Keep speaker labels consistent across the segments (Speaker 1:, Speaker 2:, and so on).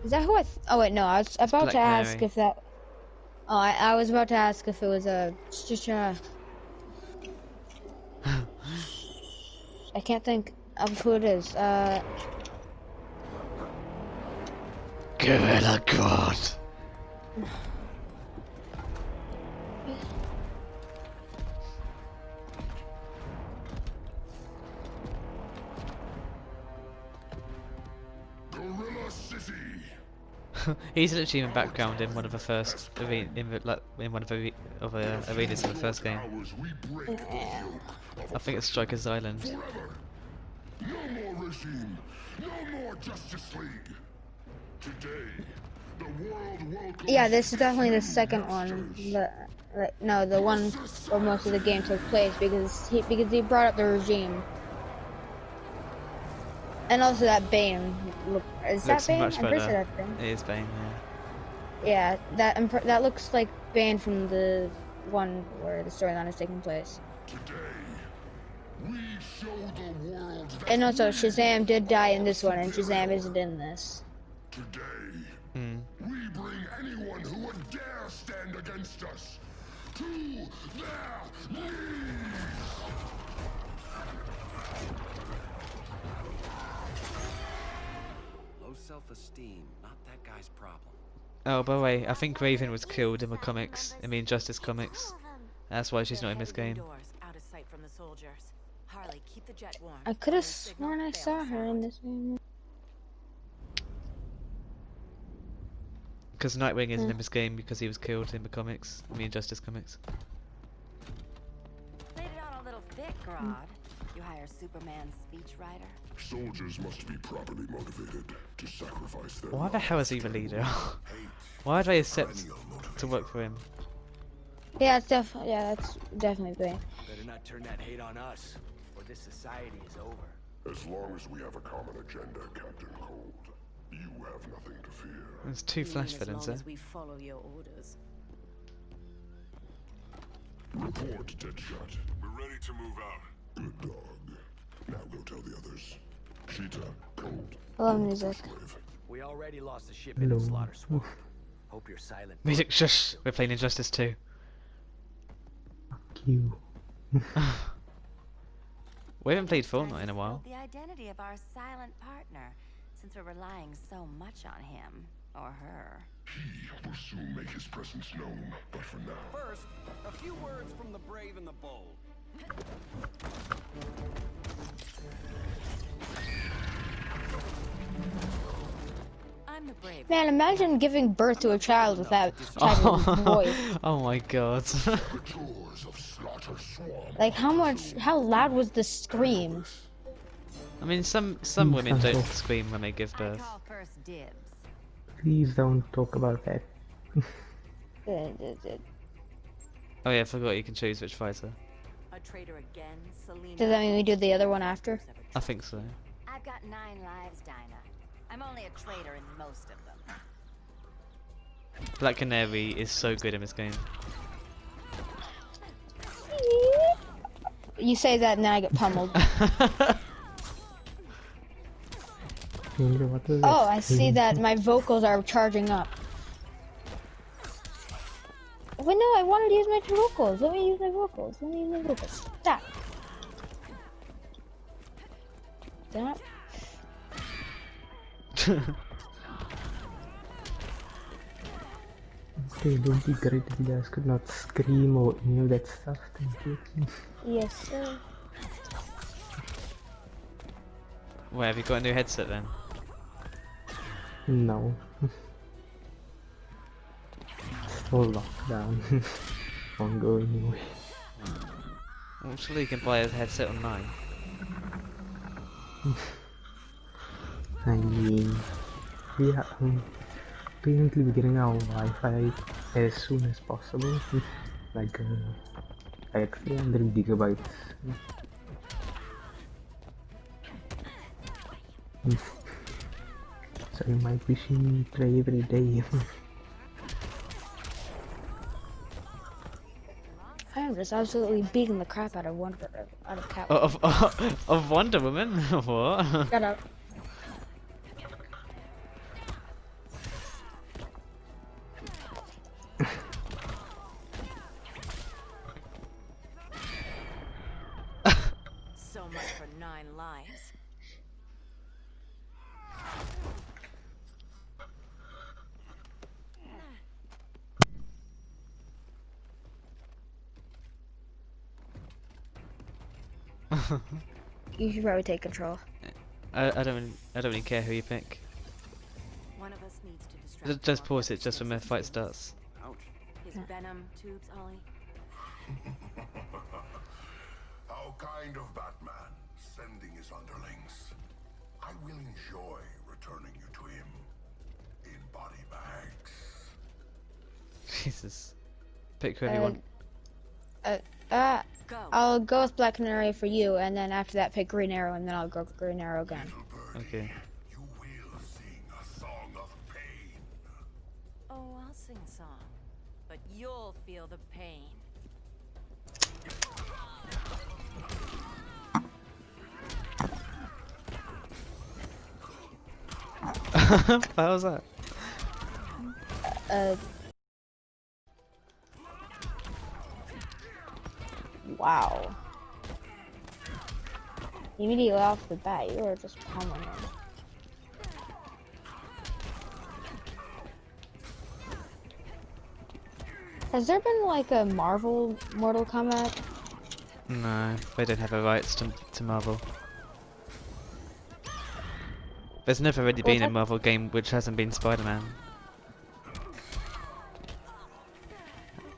Speaker 1: Is that who oh wait, no, I was about
Speaker 2: Black
Speaker 1: to ask
Speaker 2: Canary.
Speaker 1: if that. Oh, I was about to ask if it was a. Just I can't think of who it is.
Speaker 2: Gorilla God.
Speaker 3: Gorilla City.
Speaker 2: He's literally in the background in one of the first arena, in one of the arenas in the first game. I think it's Striker's Island.
Speaker 3: Forever. No more regime. No more Justice League. Today, the world welcomes.
Speaker 1: Yeah, this is definitely the second one. No, the one where most of the game took place because he brought up the regime. And also that Bane. Is
Speaker 2: Looks
Speaker 1: that Bane?
Speaker 2: much
Speaker 1: I'm pretty
Speaker 2: better.
Speaker 1: sure that's Bane.
Speaker 2: It is Bane,
Speaker 1: Yeah, that looks like Bane from the one where the storyline is taking place.
Speaker 3: Today, we show the world that
Speaker 1: And also, Shazam did die in this one, and Shazam isn't in this.
Speaker 3: today
Speaker 2: yeah.
Speaker 3: we bring anyone who would dare stand against us to their knees.
Speaker 4: Low self-esteem, not that guy's problem.
Speaker 2: Oh, by the way, I think Raven was killed in the comics, in the Injustice comics. That's why she's not in this game.
Speaker 5: Out of sight from the soldiers. Harley, keep the jet warm.
Speaker 1: I could have sworn I saw her in this game.
Speaker 2: Because Nightwing isn't in this game because he was killed in the comics, in the Injustice comics.
Speaker 5: Laid it on a little thick, Grodd. You hire Superman's speechwriter?
Speaker 3: Soldiers must be properly motivated to sacrifice their
Speaker 2: Why the hell is he the leader? Why did I accept to work for him?
Speaker 1: Yeah, that's definitely Bane.
Speaker 4: Better not turn that hate on us, or this society is over.
Speaker 3: As long as we have a common agenda, Captain Cold, you have nothing to fear.
Speaker 2: There's two Flash villains there.
Speaker 5: As we follow your orders.
Speaker 3: Report, Deadshot.
Speaker 6: We're ready to move out.
Speaker 3: Good dog. Now go tell the others. Cheetah, Cold.
Speaker 1: I love music.
Speaker 3: Wave.
Speaker 4: We already lost a ship in the slaughter swamp. Hope you're silent.
Speaker 2: Music, shush! We're playing Injustice 2.
Speaker 7: Fuck you.
Speaker 2: We haven't played Fortnite in a while.
Speaker 5: The identity of our silent partner, since we're relying so much on him or her.
Speaker 3: He will soon make his presence known, but for now.
Speaker 4: First, a few words from the brave and the bold.
Speaker 5: I'm the brave.
Speaker 1: Man, imagine giving birth to a child with that type of voice.
Speaker 2: Oh my god.
Speaker 3: Saboteurs of Slaughter Swamp.
Speaker 1: Like, how loud was the scream?
Speaker 2: I mean, some women don't scream when they give
Speaker 5: I
Speaker 2: birth.
Speaker 5: call first dibs.
Speaker 7: Please don't talk about that.
Speaker 2: Oh yeah, I forgot you can choose which fighter.
Speaker 5: A traitor again, Selena.
Speaker 1: Does that mean we do the other one after?
Speaker 2: I think so.
Speaker 5: I've got 9 lives, Dinah. I'm only a traitor in most of them.
Speaker 2: Black Canary is so good in this game.
Speaker 1: You say that and then I get pummeled. Oh, I see that my vocals are charging up. Wait, no, I wanted to use my vocals. Let me use my vocals. Stop. Stop.
Speaker 7: Okay, don't be great if you guys could not scream or any of that stuff, thank you.
Speaker 1: Yes, sir.
Speaker 2: Where have you got a new headset then?
Speaker 7: No. Still locked down. Won't go anyway.
Speaker 2: Well, surely you can buy a headset online.
Speaker 7: I mean, yeah, apparently we're getting our Wi-Fi as soon as possible. Like 300 gigabytes. So you might be seeing me play every day.
Speaker 1: I am just absolutely beating the crap out of Catwoman.
Speaker 2: Of Wonder Woman? What?
Speaker 1: Shut up.
Speaker 5: 9 lives.
Speaker 1: You should probably take control.
Speaker 2: I don't really care who you pick.
Speaker 5: One of us needs to distract.
Speaker 2: Just pause it just when the fight starts.
Speaker 4: Ouch.
Speaker 5: His venom tubes, Ollie.
Speaker 3: How kind of Batman, sending his underlings. I will enjoy returning you to him in body bags.
Speaker 2: Jesus. Pick whoever you want.
Speaker 5: Go.
Speaker 1: I'll go with Black Canary for you, and then after that pick Green Arrow, and then I'll go Green Arrow again.
Speaker 3: Little birdie,
Speaker 2: Okay.
Speaker 3: you will sing a song of pain.
Speaker 5: Oh, I'll sing a song, but you'll feel the pain.
Speaker 2: What was that?
Speaker 1: Wow. Immediately off the bat, you were just pummeling him. Has there been like a Marvel Mortal Kombat?
Speaker 2: No, they don't have the rights to Marvel. There's never really been a Marvel game which hasn't been Spider-Man.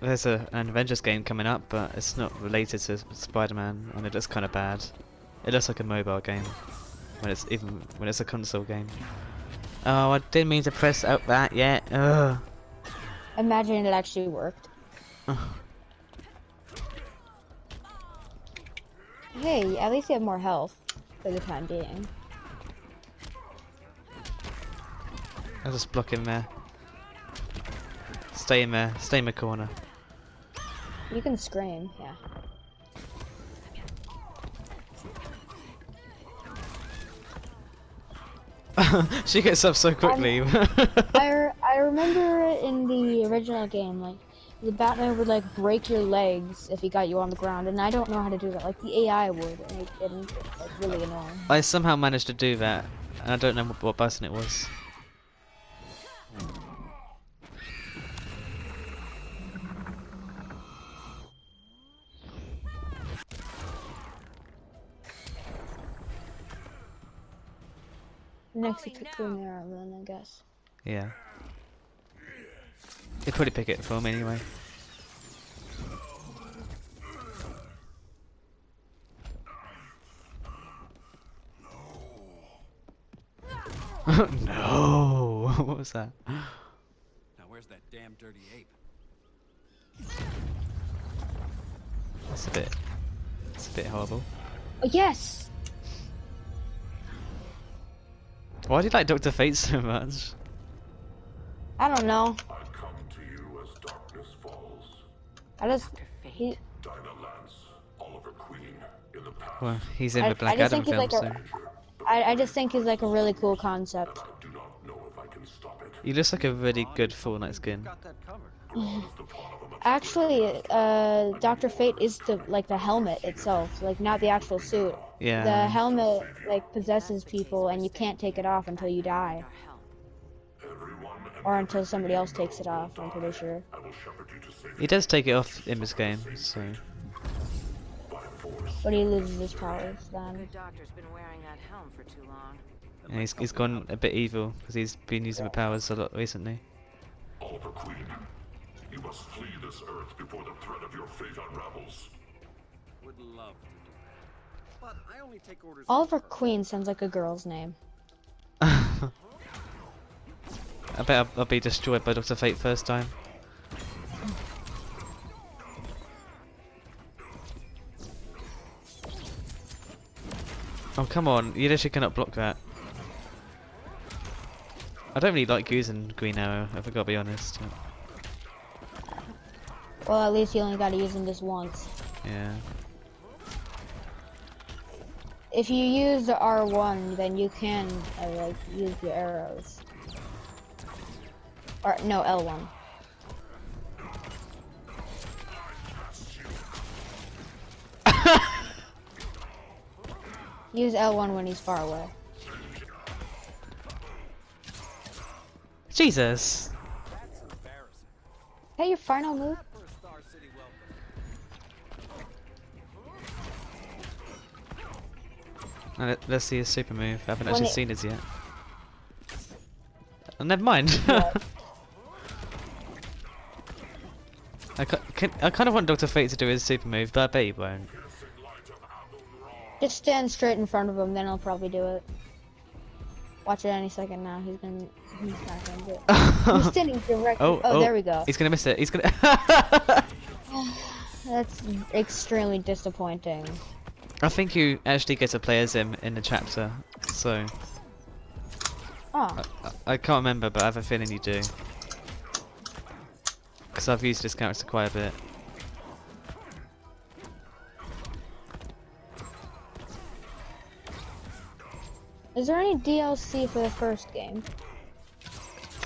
Speaker 2: There's an Avengers game coming up, but it's not related to Spider-Man, and it looks kind of bad. It looks like a mobile game when it's a console game. Oh, I didn't mean to press out that yet. Ugh.
Speaker 1: Imagine it actually worked. Hey, at least you have more health for the time being.
Speaker 2: I'll just block him there. Stay in there. Stay in the corner.
Speaker 1: You can scream, yeah.
Speaker 2: She gets up so quickly.
Speaker 1: I remember in the original game, like, the Batman would like break your legs if he got you on the ground, and I don't know how to do that. Like the AI would, and it's like really annoying.
Speaker 2: I somehow managed to do that, and I don't know what button it was.
Speaker 1: Next to pick Green Arrow, then I guess.
Speaker 2: Yeah. He'd probably pick it for me anyway. No! What was that?
Speaker 4: Now where's that damn dirty ape?
Speaker 2: It's a bit horrible.
Speaker 1: Oh yes!
Speaker 2: Why do you like Dr. Fate so much?
Speaker 1: I don't know.
Speaker 3: I come to you as darkness falls.
Speaker 1: I just he,
Speaker 3: Dinah Lance, Oliver Queen, in the past.
Speaker 2: Well, he's in
Speaker 1: I-
Speaker 2: the Black
Speaker 1: I just
Speaker 2: Adam
Speaker 1: think he's
Speaker 2: film,
Speaker 1: like
Speaker 2: so...
Speaker 1: I just think he's like a really cool concept.
Speaker 3: I do not know if I can stop it.
Speaker 2: He looks like a really good Fortnite skin.
Speaker 4: Got that covered.
Speaker 1: Actually, Dr. Fate is the helmet itself, like not the actual suit.
Speaker 2: Yeah.
Speaker 1: The helmet like possesses people, and you can't take it off until you die,
Speaker 3: Everyone and
Speaker 1: or until somebody else takes it off. I'm pretty sure.
Speaker 3: I will shepherd you to safety
Speaker 2: He does take it off in this game, so...
Speaker 3: by force.
Speaker 1: But he loses his powers
Speaker 5: The
Speaker 1: then.
Speaker 5: good doctor's been wearing that helm for too long.
Speaker 2: And he's gone a bit evil, because he's been using the powers a lot recently.
Speaker 3: Oliver Queen, you must flee this earth before the threat of your fate unravels.
Speaker 4: Would love to do that. But I only take orders.
Speaker 1: Oliver Queen sounds like a girl's name.
Speaker 2: I bet I'll be destroyed by Dr. Fate first time. Oh come on, you literally cannot block that. I don't really like using Green Arrow, if I gotta be honest.
Speaker 1: Well, at least you only got to use him just once.
Speaker 2: Yeah.
Speaker 1: If you use the R1, then you can like use the arrows. Or no, L1. Use L1 when he's far away.
Speaker 2: Jesus!
Speaker 4: That's embarrassing.
Speaker 1: Is that your final move?
Speaker 4: For a Star City welcome.
Speaker 2: Now let's see his super move. I haven't
Speaker 1: When
Speaker 2: actually
Speaker 1: it-
Speaker 2: seen it yet. Oh, never mind.
Speaker 1: Yeah.
Speaker 2: I kind of want Dr. Fate to do his super move, but I bet he won't.
Speaker 1: Just stand straight in front of him, then he'll probably do it. Watch it any second now. He's not gonna do it. He's standing directly. Oh, there we go.
Speaker 2: He's gonna miss it. He's gonna.
Speaker 1: That's extremely disappointing.
Speaker 2: I think you actually get to play as him in the chapter, so
Speaker 1: Oh,
Speaker 2: I can't remember, but I have a feeling you do. Because I've used this character quite a bit.
Speaker 1: is there any DLC for the first game?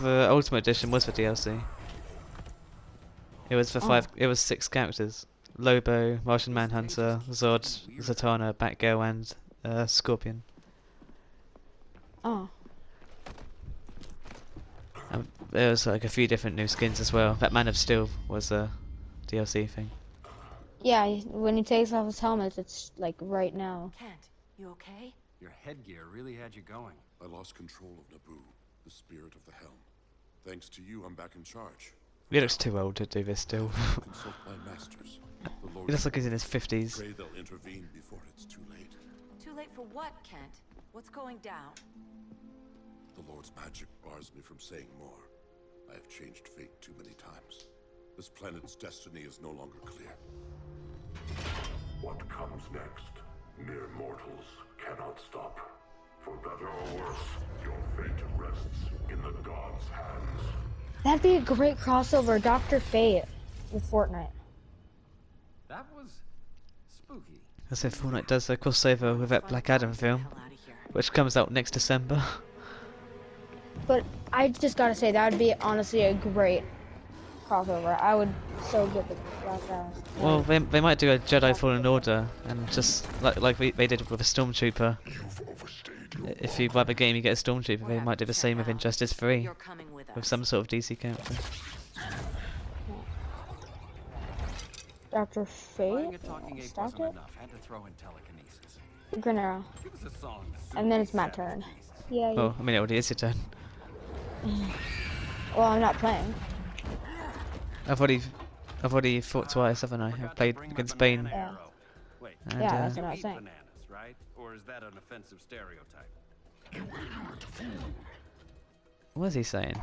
Speaker 2: The Ultimate Edition was for DLC. It was for It was 6 characters: Lobo, Martian Manhunter, Zod, Zatanna, Batgirl, and Scorpion.
Speaker 1: Oh,
Speaker 2: There was like a few different new skins as well. That Man of Steel was a DLC thing.
Speaker 1: yeah. When he takes off his helmet, it's like right now.
Speaker 5: Kent, you okay?
Speaker 4: Your headgear really had you going.
Speaker 3: I lost control of Naboo, the spirit of the helm. Thanks to you, I'm back in charge.
Speaker 2: He looks too old to do this still.
Speaker 3: Consult my masters. The Lord
Speaker 2: He looks like he's in his 50s.
Speaker 3: pray they'll intervene before it's too late.
Speaker 5: Too late for what, Kent? What's going down?
Speaker 3: The Lord's magic bars me from saying more. I have changed fate too many times. This planet's destiny is no longer clear. What comes next? Mere mortals cannot stop. For better or worse, your fate rests in the gods' hands.
Speaker 1: That'd be a great crossover, Dr. Fate with Fortnite.
Speaker 4: That was spooky.
Speaker 2: As if Fortnite does a crossover with that Black Adam film,
Speaker 5: Hell out of here.
Speaker 2: which comes out next December.
Speaker 1: But I just gotta say, that would be honestly a great crossover. I would so get the Black Adam.
Speaker 2: Well, they might do a Jedi Fallen Order, and just like they did with a Stormtrooper. If you buy the game, you get a Stormtrooper. They might do the same with Injustice 3,
Speaker 5: You're coming with us.
Speaker 2: with some sort of DC character.
Speaker 1: Dr.
Speaker 4: Buying
Speaker 1: Fate?
Speaker 4: a talking ape
Speaker 1: Stop
Speaker 4: wasn't
Speaker 1: it?
Speaker 4: enough. Had to throw in telekinesis.
Speaker 1: Granero.
Speaker 4: Give us a song.
Speaker 1: And then it's my turn. Yeah,
Speaker 2: Well, I mean, it already is your turn.
Speaker 1: well, I'm not playing.
Speaker 2: I've already fought twice, haven't I? I've played against Bane.
Speaker 1: Yeah.
Speaker 4: Wait,
Speaker 2: And,
Speaker 1: Yeah, that's
Speaker 4: you
Speaker 1: what I was
Speaker 4: eat
Speaker 1: saying.
Speaker 4: bananas, right? Or is that an offensive stereotype?
Speaker 2: What is he saying?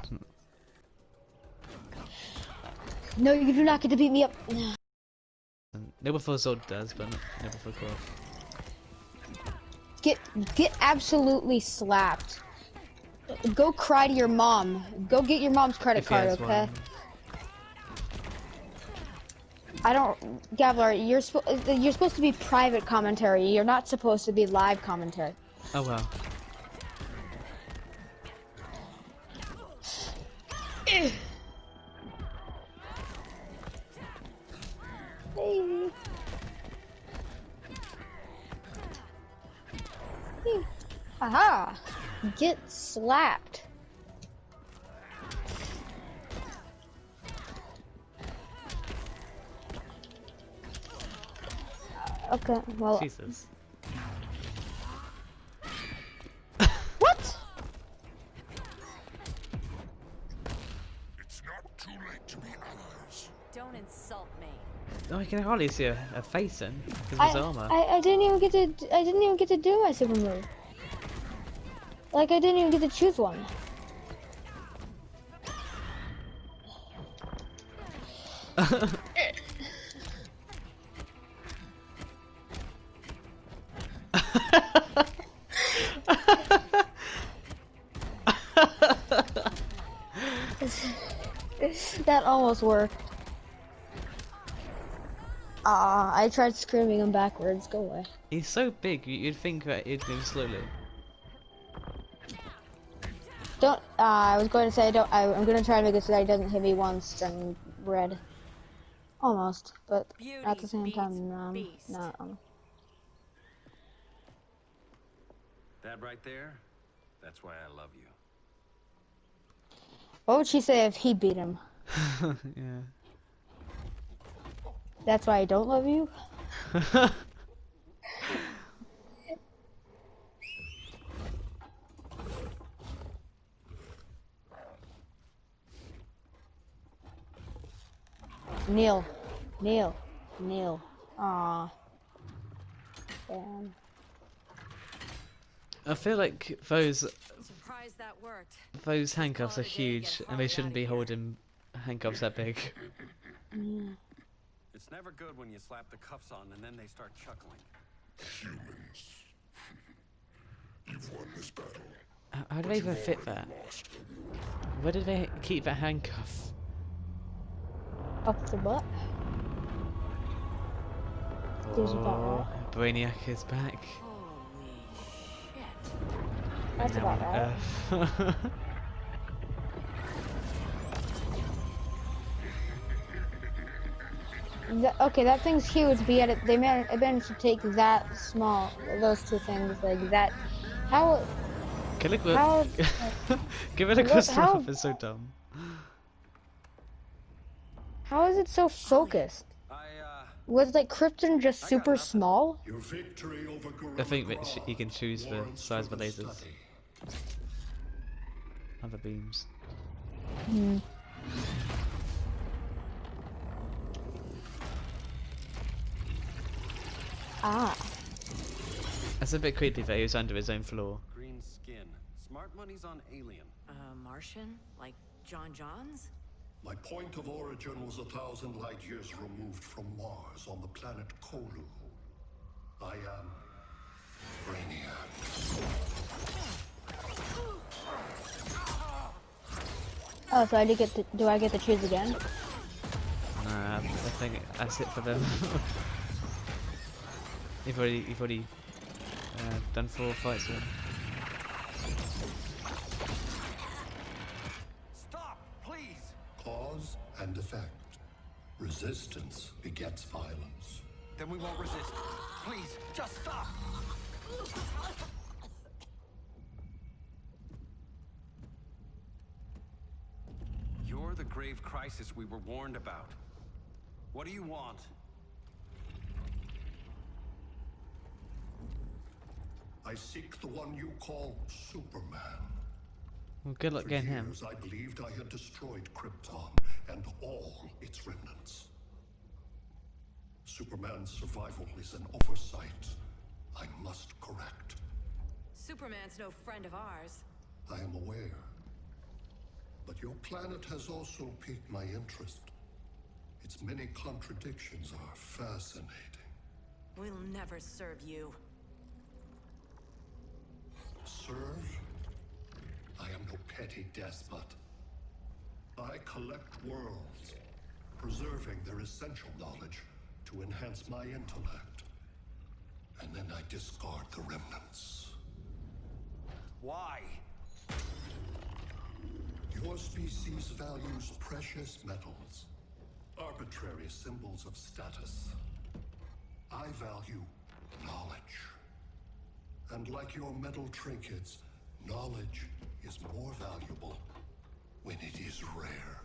Speaker 1: No, you do not get to beat me up.
Speaker 2: Never before Zod does, but never before Core.
Speaker 1: Get absolutely slapped. Go cry to your mom. Go get your mom's credit
Speaker 2: If he
Speaker 1: card,
Speaker 2: has
Speaker 1: okay?
Speaker 2: one.
Speaker 1: I don't, Gavlar. You're supposed to be private commentary. You're not supposed to be live commentary.
Speaker 2: Oh well.
Speaker 1: Hey. Aha! Get slapped. Okay, well,
Speaker 2: Jesus.
Speaker 1: what?
Speaker 3: It's not too late to be allies.
Speaker 5: Don't insult me.
Speaker 2: Oh, you can hardly see a face then, because of his armor.
Speaker 1: I didn't even get to do my super move. Like, I didn't even get to choose one. That almost worked. I tried screaming him backwards. Go away.
Speaker 2: He's so big, you'd think that he'd move slowly.
Speaker 1: Don't. I was going to say don't. I'm going to try to make it so that he doesn't hit me once and red. Almost, but
Speaker 5: Beauty
Speaker 1: at the same
Speaker 5: beats
Speaker 1: time,
Speaker 5: beast.
Speaker 1: no.
Speaker 4: That right there, that's why I love you.
Speaker 1: What would she say if he beat him?
Speaker 2: Yeah.
Speaker 1: That's why I don't love you? Neil. Neil. Neil. Aw. Damn.
Speaker 2: I feel like those
Speaker 6: Surprised that worked.
Speaker 2: handcuffs are
Speaker 6: Let's call it a day and get
Speaker 2: huge, and they
Speaker 6: Harley
Speaker 2: shouldn't
Speaker 6: outta
Speaker 2: be
Speaker 6: here.
Speaker 2: holding handcuffs that big.
Speaker 4: It's never good when you slap the cuffs on and then they start chuckling.
Speaker 3: Humans. You've won this battle.
Speaker 2: How do they even fit that? Where did they keep that handcuff?
Speaker 1: Up the butt. Seems about right.
Speaker 2: Brainiac is back.
Speaker 6: Holy shit.
Speaker 1: That's
Speaker 2: Now
Speaker 1: about
Speaker 2: on
Speaker 1: right.
Speaker 2: Earth.
Speaker 1: Okay, that thing's huge, but yet they managed to take that small, those two things, like that. How?
Speaker 2: Give it
Speaker 1: How?
Speaker 2: a
Speaker 1: What? How?
Speaker 2: It's so dumb.
Speaker 1: How is it so focused? Was like Krypton just super small?
Speaker 3: Your victory over
Speaker 2: I think that
Speaker 3: Gorilla
Speaker 2: you can choose the
Speaker 3: warrants
Speaker 2: size of the
Speaker 3: further
Speaker 2: lasers.
Speaker 3: study.
Speaker 2: Other beams.
Speaker 1: Ah.
Speaker 2: That's a bit creepy that he was under his own floor.
Speaker 4: Green skin. Smart money's on alien.
Speaker 6: Martian? Like John Johns?
Speaker 3: My point of origin was 1,000 light years removed from Mars on the planet Kolu. I am Brainiac.
Speaker 1: Oh, so do I get to choose again?
Speaker 2: Nah, I think that's it for them. you've already done 4 fights with him.
Speaker 4: Stop, please!
Speaker 3: Cause and effect. Resistance begets violence.
Speaker 4: Then we won't resist. Please, just stop! You're the grave crisis we were warned about. What do you want?
Speaker 3: I seek the one you call Superman.
Speaker 2: Well, good luck
Speaker 3: For
Speaker 2: getting him.
Speaker 3: years, I believed I had destroyed Krypton and all its remnants. Superman's survival is an oversight I must correct.
Speaker 6: Superman's no friend of ours.
Speaker 3: I am aware. But your planet has also piqued my interest. Its many contradictions are fascinating.
Speaker 6: We'll never serve you.
Speaker 3: Serve? I am no petty despot. I collect worlds, preserving their essential knowledge to enhance my intellect. And then I discard the remnants.
Speaker 4: Why?
Speaker 3: Your species values precious metals, arbitrary symbols of status. I value knowledge. And like your metal trinkets, knowledge is more valuable when it is rare.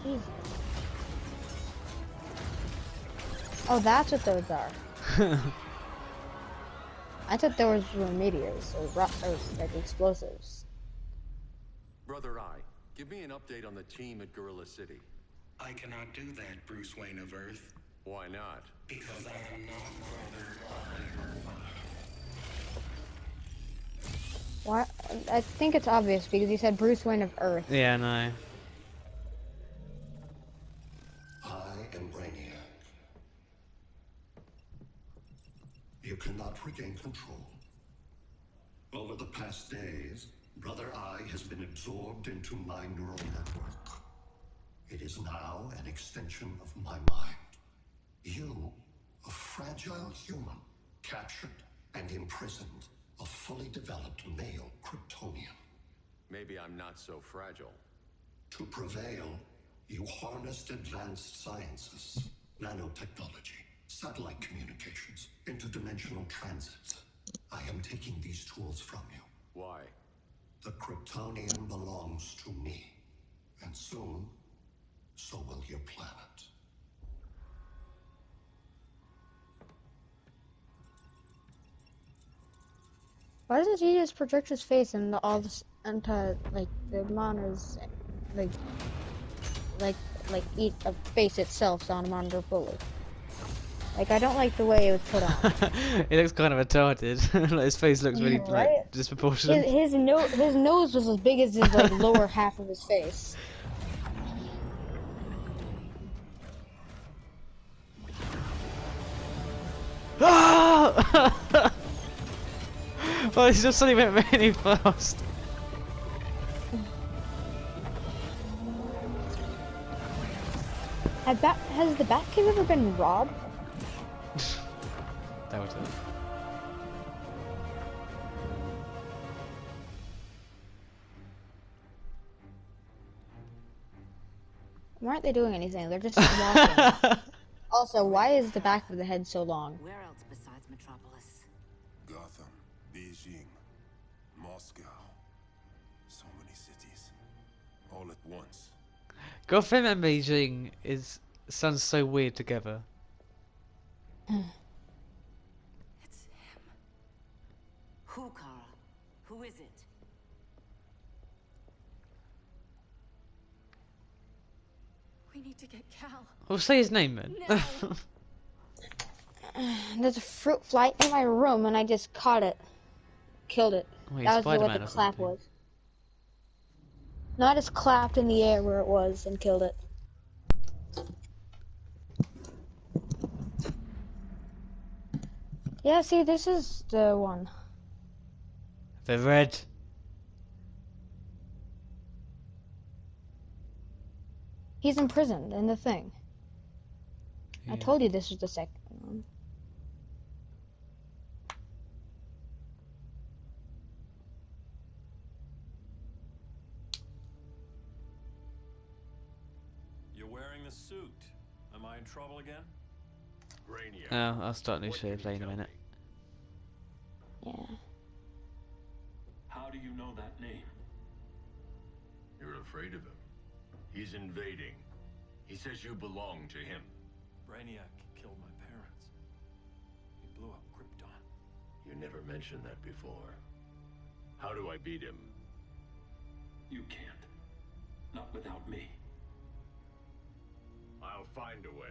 Speaker 1: Jesus. Oh, that's what those are. I thought those were meteors or like explosives.
Speaker 8: Brother Eye, give me an update on the team at Gorilla City.
Speaker 9: I cannot do that, Bruce Wayne of Earth,
Speaker 8: Why not?
Speaker 9: because I am not Brother
Speaker 1: Why? I think it's obvious because you said Bruce Wayne of Earth.
Speaker 2: Yeah, no.
Speaker 3: I am Brainiac. You cannot regain control. Over the past days, Brother Eye has been absorbed into my neural network. It is now an extension of my mind. You, a fragile human, captured and imprisoned a fully developed male Kryptonian.
Speaker 8: Maybe I'm not so fragile.
Speaker 3: To prevail,
Speaker 10: You harnessed advanced sciences, nanotechnology, satellite communications, interdimensional transits. I am taking these tools from you.
Speaker 8: Why?
Speaker 10: The Kryptonian belongs to me. And soon, so will your planet.
Speaker 1: Why doesn't he just project his face and all this into like the monitors, like like eat a face itself on a monitor fully? Like I don't like the way it was put on.
Speaker 2: He looks kind of retarded. Like, his face looks really
Speaker 1: Right?
Speaker 2: like disproportionate.
Speaker 1: His nose was as big as his like lower half of his face.
Speaker 2: Oh, he just suddenly went really fast.
Speaker 1: Has the Batcave ever been robbed?
Speaker 2: That was it.
Speaker 1: Why aren't they doing anything? They're just walking. Also, why is the back of the head so long?
Speaker 6: Where else besides Metropolis?
Speaker 3: Gotham, Beijing, Moscow. So many cities. All at once.
Speaker 2: Gotham and Beijing sounds so weird together.
Speaker 6: It's him. Who, Kara? Who is it? We need to get Cal.
Speaker 2: Well, say his name then.
Speaker 6: No.
Speaker 1: There's a fruit fly in my room and I just caught it. Killed it.
Speaker 2: Wait,
Speaker 1: That was what
Speaker 2: Spider-Man
Speaker 1: the
Speaker 2: or
Speaker 1: clap
Speaker 2: something.
Speaker 1: was. No, I just clapped in the air where it was and killed it. Yeah, see, this is the one.
Speaker 2: The red.
Speaker 1: He's imprisoned in the thing. I
Speaker 2: Yeah.
Speaker 1: told you this was the second one.
Speaker 4: You're wearing the suit. Am I in trouble again?
Speaker 8: Brainiac.
Speaker 2: Oh, I'll start new
Speaker 8: what
Speaker 2: show
Speaker 8: can you
Speaker 2: play in a
Speaker 8: tell
Speaker 2: minute.
Speaker 8: me?
Speaker 1: Yeah.
Speaker 9: How do you know that name?
Speaker 8: You're afraid of him. He's invading. He says you belong to him.
Speaker 4: Brainiac killed my parents. He blew up Krypton.
Speaker 8: You never mentioned that before. How do I beat him?
Speaker 9: You can't. Not without me.
Speaker 8: I'll find a way.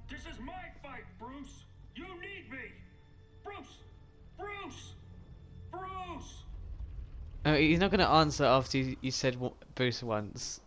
Speaker 9: This is my fight, Bruce! You need me! Bruce! Bruce! Bruce!
Speaker 2: He's not going to answer after you said Bruce once.